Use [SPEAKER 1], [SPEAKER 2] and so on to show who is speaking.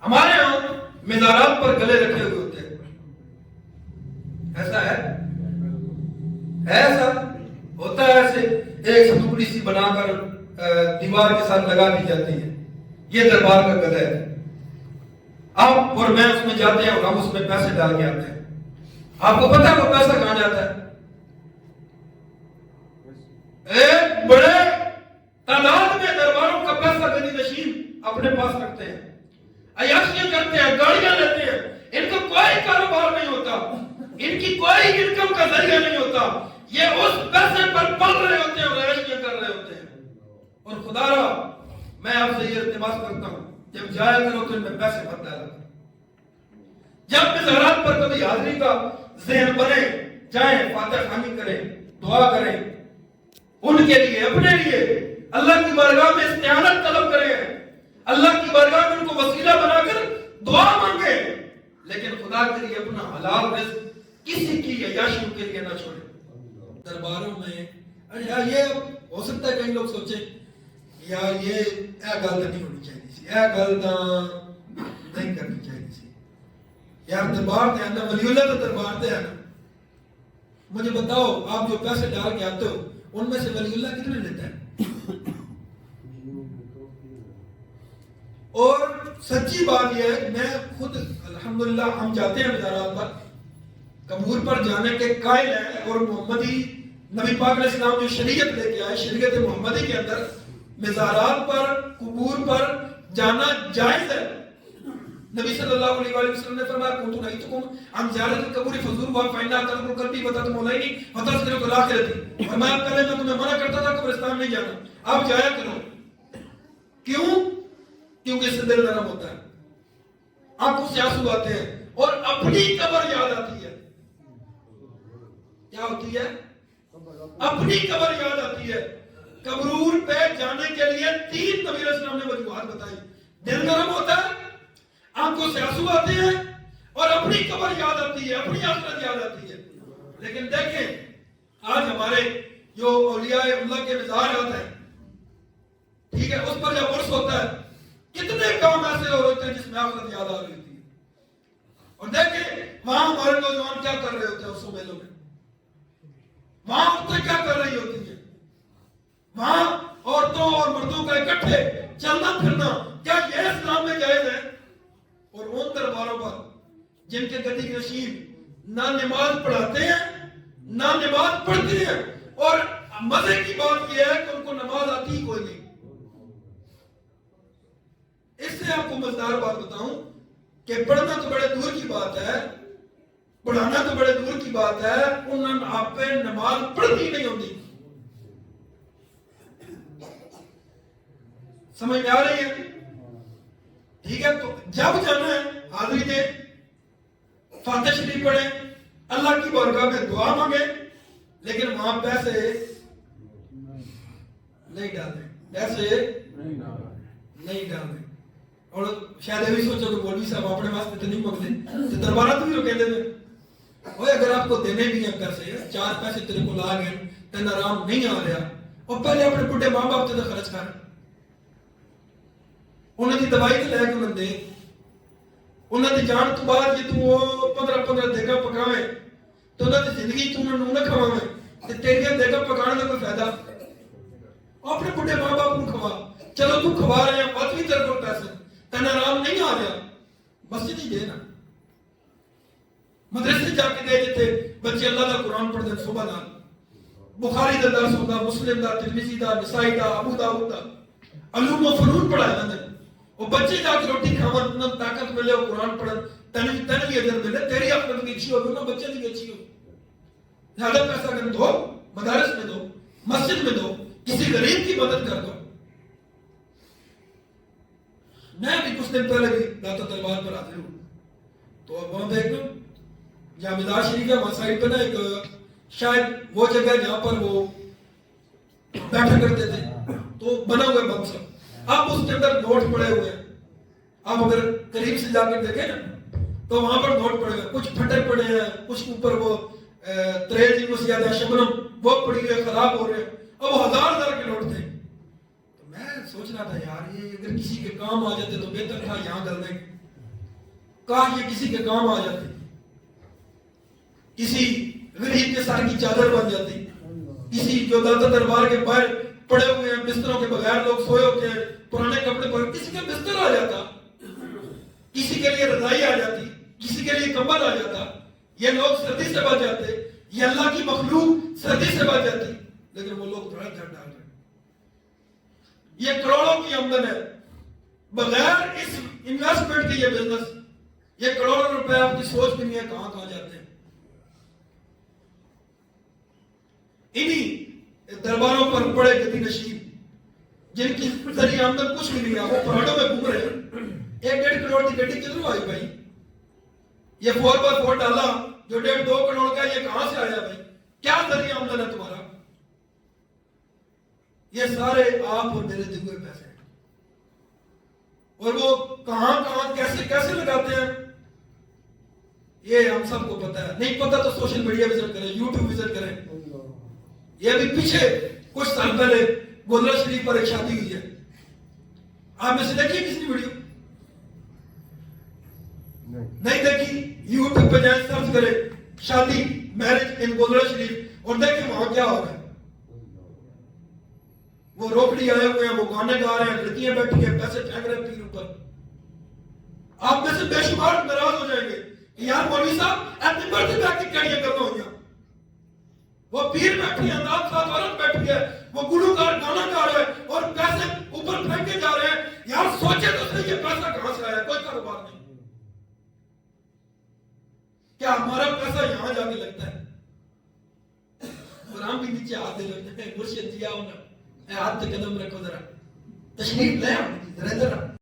[SPEAKER 1] ہمارے ہاں مزارات پر گلے رکھے ہوئے ہوتے ہیں، ایسا ہے ایسا ہوتا ہے، ایسے ایک ٹکڑی سی بنا کر دیوار کے ساتھ لگا دی جاتی ہے، یہ دربار کا گلا ہے۔ آپ اور میں اس میں جاتے ہیں اور ہم اس میں پیسے ڈال کے آتے ہیں۔ آپ کو پتا ہے وہ پیسہ کہاں جاتا ہے؟ ایک بڑے تعداد میں درباروں کا پیسہ غنی نشین اپنے پاس رکھتے ہیں، عیاشیاں کرتے ہیں، گاڑیاں لیتے ہیں، ان کو کوئی کاروبار نہیں ہوتا، ان کی کوئی انکم کا ذریعہ نہیں ہوتا، یہ اس پیسے پر پل رہے ہوتے ہیں اور عیاشیاں کر رہے ہوتے ہیں۔ اور خدا را میں آپ سے یہ التماس کرتا ہوں، جب جایا کرو تو ان میں پیسے مت ڈالا کرو۔ جب مزارات پر کبھی حاضری کا ذہن بنے، جائیں، فاتح خوانی کریں، دعا کریں، ان کے لیے، اپنے لیے اللہ کی بارگاہ میں استعانت طلب کریں، اللہ کی بارگاہ میں ان کو وسیلہ بنا کر دعا مانگیں، لیکن خدا کے لیے اپنا حلال رزق کسی کی عیاشیوں کے لیے نہ چھوڑیں۔ درباروں میں یہ ہو سکتا ہے کئی لوگ سوچیں یار یہ گل نہیں ہونی چاہیے سی، گل نہیں کرنی چاہیے سی، یار دربار تے آنا، ولی اللہ تو دربار تے آنا۔ مجھے بتاؤ آپ جو پیسے ڈال کے آتے ہو ان میں سے ولی اللہ کتنے لیتا ہے؟ اور سچی بات یہ ہے، میں خود الحمدللہ ہم جاتے ہیں مزارات پر، قبور پر جانے کے قائل ہیں، اور محمدی نبی پاک علیہ السلام جو شریعت لے کے آئے، شریعت محمدی کے اندر مزارات پر، قبور پر جانا جائز ہے۔ نبی صلی اللہ علیہ وآلہ وسلم نے فرمایا کنت نہیتکم عن زیارت القبور فزوروها فإنها تذكر قلبي وتطمئن وتذكر الآخرة۔ فرمایا پہلے میں تمہیں منع کرتا تھا قبرستان نہیں جانا، اب جایا کرو۔ کیوں؟ کیونکہ اس سے دل نرم ہوتا ہے، آنکھوں سے آنسو آتے ہیں اور اپنی قبر یاد آتی ہے۔ کیا ہوتی ہے؟ اپنی قبر یاد آتی ہے۔ قبرور پہ جانے کے لیے 3 نبی علیہ السلام نے وجوہات بتائی، دل نرم ہوتا ہے، آنکھوں سے آنسو آتے ہیں اور اپنی قبر یاد آتی ہے، اپنی آخرت یاد آتی ہے۔ لیکن دیکھیں آج ہمارے جو اولیاء اللہ کے مزارات ہیں، ٹھیک ہے، اس پر جب عرس ہوتا ہے کتنے کام ایسے ہو رہے ہیں جس میں آخرت یاد آ رہی ہوتی ہے، اور دیکھیں وہاں ہمارے نوجوان کیا کر رہے ہوتے ہیں، اس میلوں میں وہاں عورتیں کیا کر رہی ہوتی ہیں، وہاں عورتوں اور مردوں کا اکٹھے چلنا پھرنا، کیا یہ اسلام میں جائز ہے؟ اور ان درباروں پر جن کے گدی نشین نہ نماز پڑھاتے ہیں نہ نماز پڑھتے ہیں، اور مزے کی بات یہ ہے کہ ان کو نماز آتی ہی کوئی نہیں۔ اس سے آپ کو مزدار بات بتاؤں کہ پڑھنا تو بڑے دور کی بات ہے، پڑھانا تو بڑے دور کی بات ہے، انہوں نے آپ پہ نماز پڑھتی نہیں ہوتی۔ سمجھ میں آ رہی ہے؟ ٹھیک ہے، تو جب جانا ہے حاضری دے، فاتح شریف پڑھیں، اللہ کی بارگاہ میں دعا مانگیں، لیکن وہاں پیسے نہیں ڈالیں، پیسے نہیں ڈالیں۔ اور شاید یہ بھی سوچو کہ مولوی صاحب اپنے واسطے تو نہیں مانگتے، تو دربارات بھی روکے دے میں اوہ اگر آپ کو دینے بھی ہیں پیسے، 4 پیسے تیرے کو لا گئے، تین آرام نہیں آ رہا، اور پہلے اپنے بڑھے ماں باپ تے خرچ کر، انہوں نے دوائی تے لے کے انہوں دے، انہوں نے جان تو بعد یہ تو 15 دیگا پکاویں تو انہوں نے زندگی تو انہوں نے کھواویں، تے تیریاں دیگا پکانے کا کوئی فائدہ؟ اپنے بڑھے ماں باپ کو کھوا، چلو تو کھوا رہے ہیں، بات بھی تیرے کو پیسے، تین آرام نہیں آ رہا، مسجد ہی دے نا، مدرسے جا کے دے جتے بچے اللہ دا قرآن پڑھ دیں صبح نال، بخاری دا درس ہوتا، مسلم دا، ترمذی دا، نسائی دا، ابو داؤد دا، علوم و فنون پڑھایا میں نے، وہ بچے جا کے روٹی کھاون، انہیں طاقت ملے، وہ قرآن پڑھن، تن بھی اجر ملے، تیری آخرت بھی اچھی ہوگی، انہیں بچے بھی اچھی ہوگی۔ زیادہ پیسہ اگر دو، مدارس میں دو، مسجد میں دو، کسی غریب کی مدد کر دو۔ میں بھی کچھ دن پہلے بھی داتا دربار پر حاضر ہوں، تو اب وہاں دیکھ لوں جہاں مزار شریف ہے، وہاں سائڈ پہ نا ایک شاید وہ جگہ ہے جہاں پر وہ بیٹھا کرتے تھے، تو بنا ہوئے بکسا، اب اس کے اندر نوٹ پڑے ہوئے ہیں، آپ اگر قریب سے جا کر دیکھیں نا تو وہاں پر نوٹ پڑے ہوئے، کچھ پھٹے پڑے ہیں، کچھ اوپر وہ تریل جی کو زیادہ شبنم وہ پڑی ہوئے خراب ہو رہے ہیں، اب وہ 1000 کے نوٹ تھے۔ تو میں سوچ رہا تھا یار یہ اگر کسی کے کام آ جاتے تو بہتر تھا، یہاں ڈل دیں، کاش یہ کسی کے کام آ جاتی، کسی غریب کے سر کی چادر بن جاتی، کسی جو داتا دربار کے باہر پڑے ہوئے ہیں بستروں کے بغیر لوگ سوئے ہوتے ہیں پرانے کپڑے پر، کسی کے بستر آ جاتا، کسی کے لیے رضائی آ جاتی، کسی کے لیے کمبل آ جاتا، یہ لوگ سردی سے بچ جاتے، یہ اللہ کی مخلوق سردی سے بچ جاتی، لیکن وہ لوگ بڑا گھر ڈال رہے ہیں۔ یہ کروڑوں کی آمدن ہے، بغیر اس انویسٹمنٹ کی یہ بزنس، یہ کروڑوں روپے آپ کی سوچ بھی نہیں ہے کہاں کہاں جاتے ہیں۔ انہی درباروں پر بڑے گدی نشین جن کی ذریعہ آمدن کچھ بھی نہیں ہے، وہ پہاڑوں میں گھوم رہے ہیں۔ 1.5 کروڑ کی گڈی کدھروں آئی بھائی؟ یہ 4x4 ڈالا جو 1.5-2 کروڑ کا، یہ کہاں سے آیا بھائی؟ کیا ذریعہ آمدن ہے تمہارا؟ یہ سارے آپ اور میرے دیے ہوئے پیسے ہیں، اور وہ کہاں کہاں کیسے کیسے لگاتے ہیں یہ ہم سب کو پتا ہے۔ نہیں پتا تو سوشل میڈیا وزٹ کریں، یوٹیوب وزٹ کریں۔ یہ ابھی پیچھے کچھ سال پہلے گودرا شریف پر ایک شادی ہوئی ہے، آپ میں سے دیکھیے کسی نے ویڈیو؟ نہیں دیکھی؟ یوٹیوب پہ جائیں، سرچ کریں شادی میرج ان گودرا شریف اور دیکھیں وہاں کیا ہو رہا ہے۔ وہ روکڑی آئے ہوئے ہیں، وہ گانے گا رہے ہیں، لڑکیاں بیٹھی ہیں، پیسے پھینک رہے ہیں پیر اوپر۔ آپ میں سے بے شمار ناراض ہو جائیں گے کہ یار مولوی صاحب ایپی برتھ ڈے بیٹھ کے کڑیاں کرنا ہو گیا۔ وہ پیر بیٹھی ہے، نام صاحب عورت بیٹھی ہے، وہ گلوکار گانا گا رہے ہیں اور پیسے اوپر پھینکے جا رہے ہیں۔ یار سوچے تو صحیح یہ پیسہ کہاں سے آیا؟ کوئی کاروبار نہیں۔ کیا ہمارا پیسہ یہاں جا کے لگتا ہے؟ اور ہم بھی نیچے ہاتھ دے لیتے ہیں، مرشد جی آؤ نا، ہاتھ قدم رکھو ذرا، تشریف لے ذرا ذرا